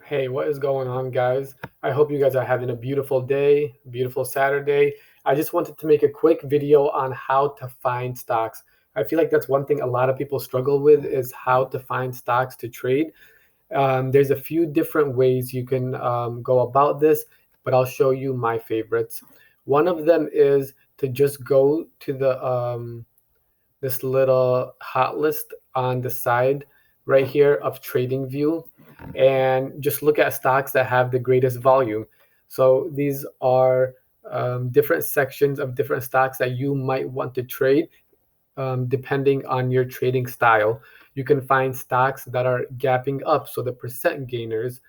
Hey, what is going on, guys? I hope you guys are having a beautiful day, beautiful Saturday. I just wanted to make a quick video on how to find stocks. I feel like that's one thing a lot of people struggle with is how to find stocks to trade. There's a few different ways you can go about this, but I'll show you my favorites. One of them is to just go to this little hot list on the side right here of trading view and just look at stocks that have the greatest volume. So these are different sections of different stocks that you might want to trade depending on your trading style. You can find stocks that are gapping up, so the percent gainers,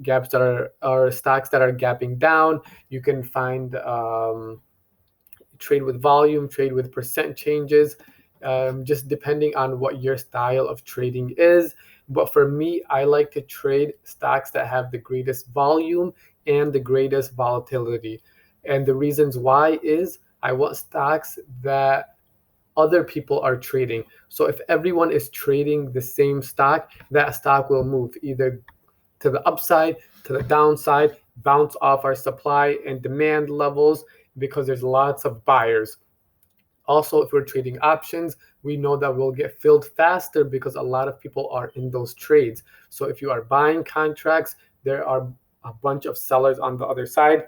gaps that are stocks that are gapping down. You can find trade with volume, trade with percent changes, just depending on what your style of trading is. But for me, I like to trade stocks that have the greatest volume and the greatest volatility. And the reasons why is I want stocks that other people are trading. So if everyone is trading the same stock, that stock will move either to the upside, to the downside, bounce off our supply and demand levels because there's lots of buyers. Also, if we're trading options, we know that we'll get filled faster because a lot of people are in those trades. So if you are buying contracts, there are a bunch of sellers on the other side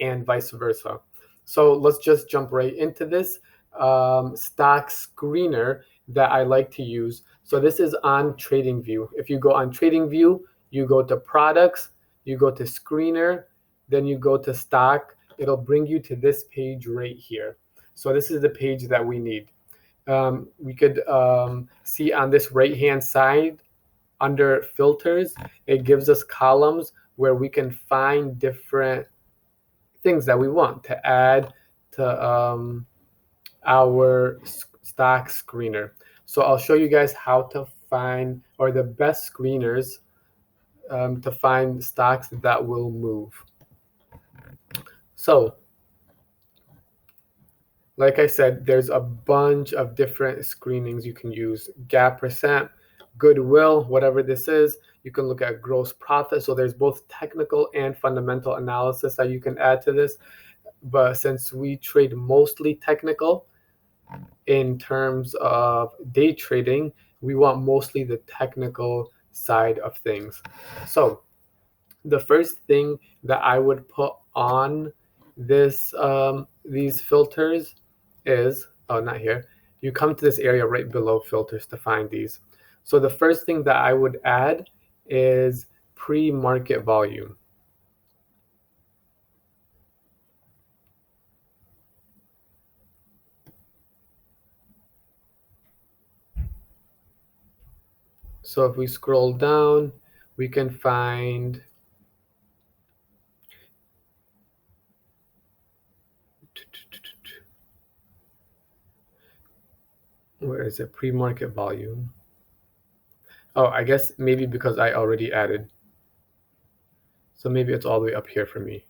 and vice versa. So let's just jump right into this stock screener that I like to use. So this is on TradingView. If you go on TradingView, you go to products, you go to screener, then you go to stock. It'll bring you to this page right here. So this is the page that we need. We could see on this right hand side under filters, it gives us columns where we can find different things that we want to add to our stock screener. So I'll show you guys how to find, or the best screeners to find stocks that will move. So like I said, there's a bunch of different screenings you can use. Gap percent, goodwill, whatever this is. You can look at gross profit. So there's both technical and fundamental analysis that you can add to this. But since we trade mostly technical in terms of day trading, we want mostly the technical side of things. So the first thing that I would put on this these filters is, oh, not here. You come to this area right below filters to find these. So the first thing that I would add is pre-market volume. So if we scroll down, we can find where is it? Pre-market volume. Oh, I guess maybe because I already added. So maybe it's all the way up here for me.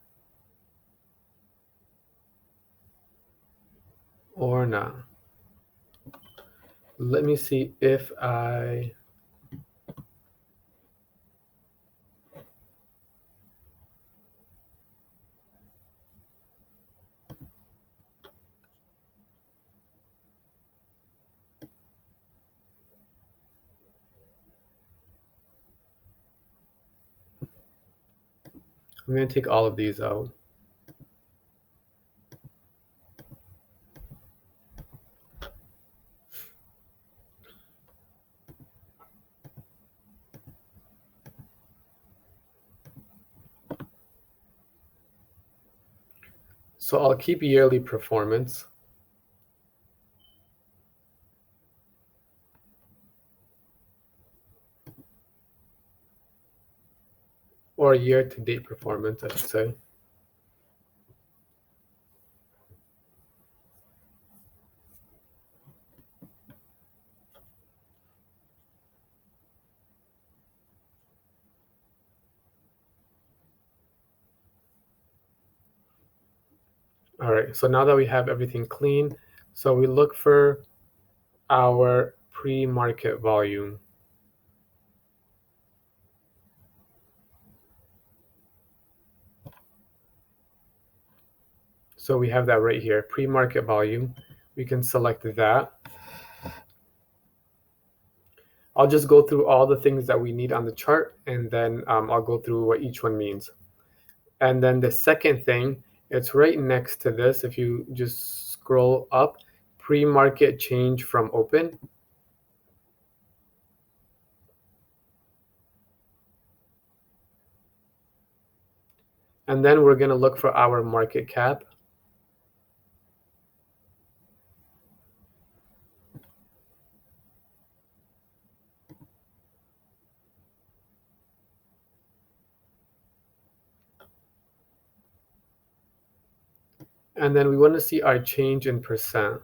Or not. Let me see if I... I'm going to take all of these out. So I'll keep yearly performance. Or year-to-date performance, I should say. All right, so now that we have everything clean, so we look for our pre-market volume. So we have that right here, pre-market volume. We can select that. I'll just go through all the things that we need on the chart, and then I'll go through what each one means. And then the second thing, it's right next to this. If you just scroll up, pre-market change from open. And then we're going to look for our market cap. And then we want to see our change in percent.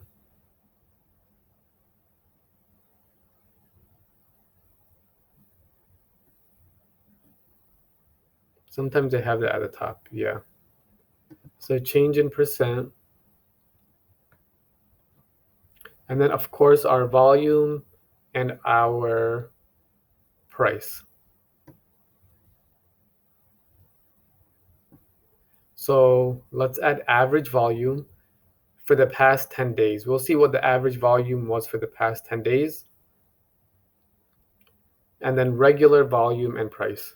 Sometimes they have that at the top, yeah. So change in percent. And then of course our volume and our price. So let's add average volume for the past 10 days. We'll see what the average volume was for the past 10 days. And then regular volume and price.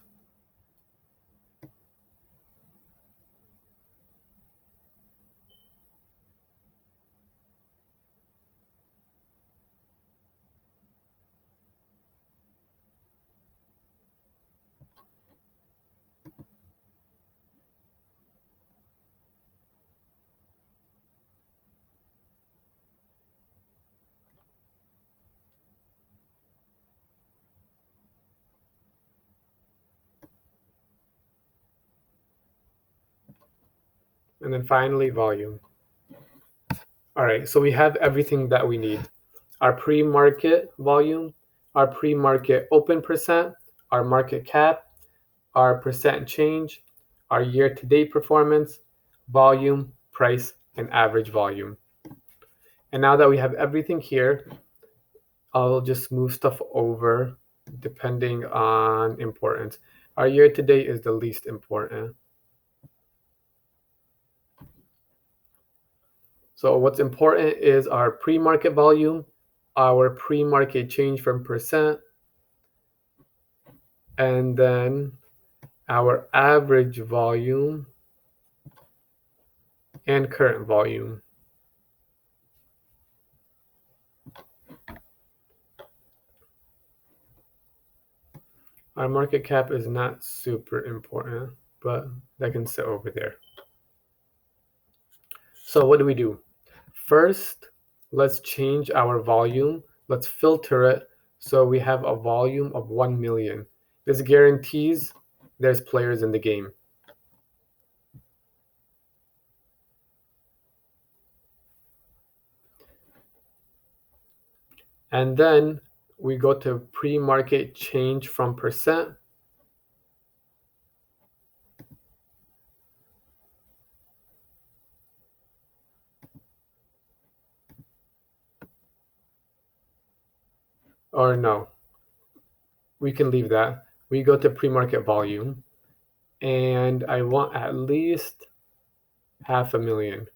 And then finally volume. All right, so we have everything that we need. Our pre-market volume, our pre-market open percent, our market cap, our percent change, our year-to-date performance, volume, price, and average volume. And now that we have everything here, I'll just move stuff over depending on importance. Our year-to-date is the least important. So what's important is our pre-market volume, our pre-market change from percent, and then our average volume and current volume. Our market cap is not super important, but that can sit over there. So what do? First, let's change our volume. Let's filter it so we have a volume of 1 million. This guarantees there's players in the game. And then we go to pre-market change from percent. Or no, we can leave that. We go to pre-market volume, and I want at least 500,000.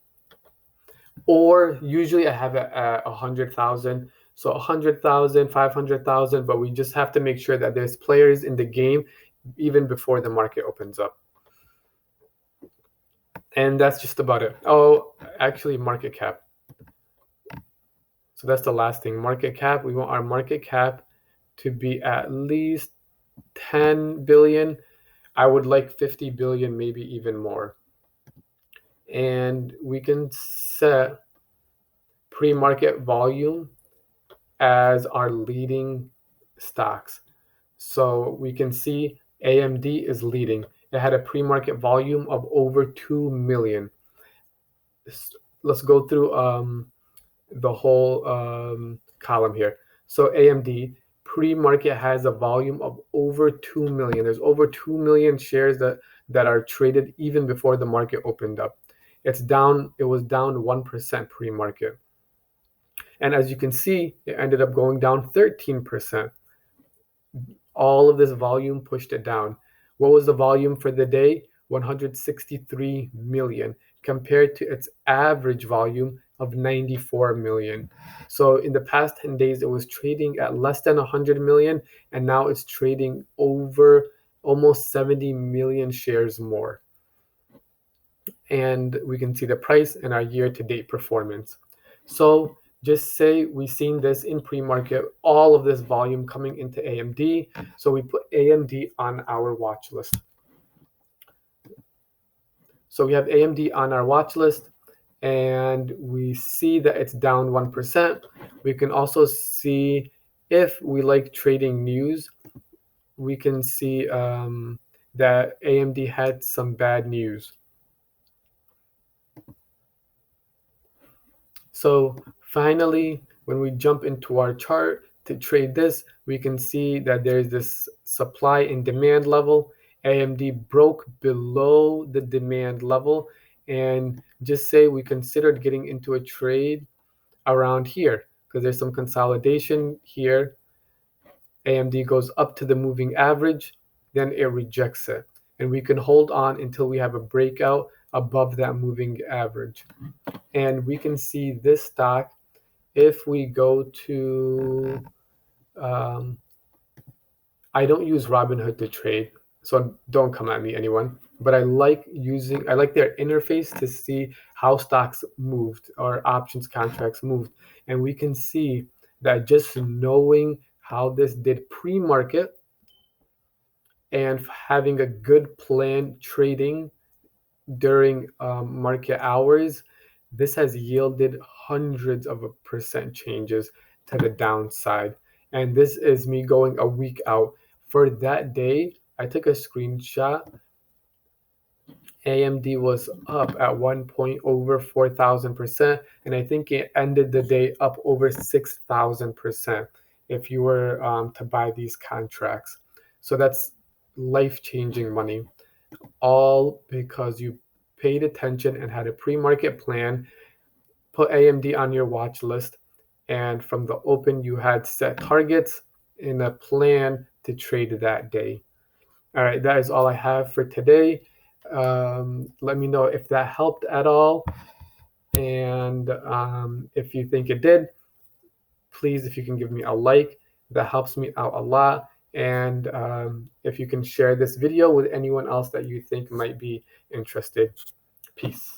Or usually I have it at 100,000. So 100,000, 500,000, but we just have to make sure that there's players in the game even before the market opens up. And that's just about it. Oh, actually market cap. So that's the last thing, market cap. We want our market cap to be at least 10 billion. I would like 50 billion, maybe even more. And we can set pre-market volume as our leading stocks. So we can see AMD is leading. It had a pre-market volume of over 2 million. Let's go through the whole column here. So AMD pre-market has a volume of over 2 million. There's over 2 million shares that are traded even before the market opened up. It was down 1% pre-market. And as you can see, it ended up going down 13%. All of this volume pushed it down. What was the volume for the day? 163 million. compared to its average volume of 94 million. So in the past 10 days, it was trading at less than 100 million, and now it's trading over almost 70 million shares more. And we can see the price and our year-to-date performance. So just say we've seen this in pre-market, all of this volume coming into AMD. So we put AMD on our watch list. So we have AMD on our watch list, and we see that it's down 1%. We can also see, if we like trading news, we can see that AMD had some bad news. So finally, when we jump into our chart to trade this, we can see that there's this supply and demand level. AMD broke below the demand level, and just say we considered getting into a trade around here because there's some consolidation here. AMD goes up to the moving average, then it rejects it. And we can hold on until we have a breakout above that moving average. And we can see this stock, if we go to, I don't use Robinhood to trade, so don't come at me, anyone. But I like their interface to see how stocks moved or options contracts moved. And we can see that just knowing how this did pre-market and having a good plan trading during market hours, this has yielded hundreds of percent changes to the downside. And this is me going a week out. For that day, I took a screenshot. AMD was up at one point over 4,000%, and I think it ended the day up over 6,000% if you were to buy these contracts. So that's life-changing money, all because you paid attention and had a pre-market plan, put AMD on your watch list, and from the open you had set targets in a plan to trade that day. All right, that is all I have for today. Let me know if that helped at all, and if you think it did, please, if you can give me a like, that helps me out a lot. And if you can share this video with anyone else that you think might be interested. Peace.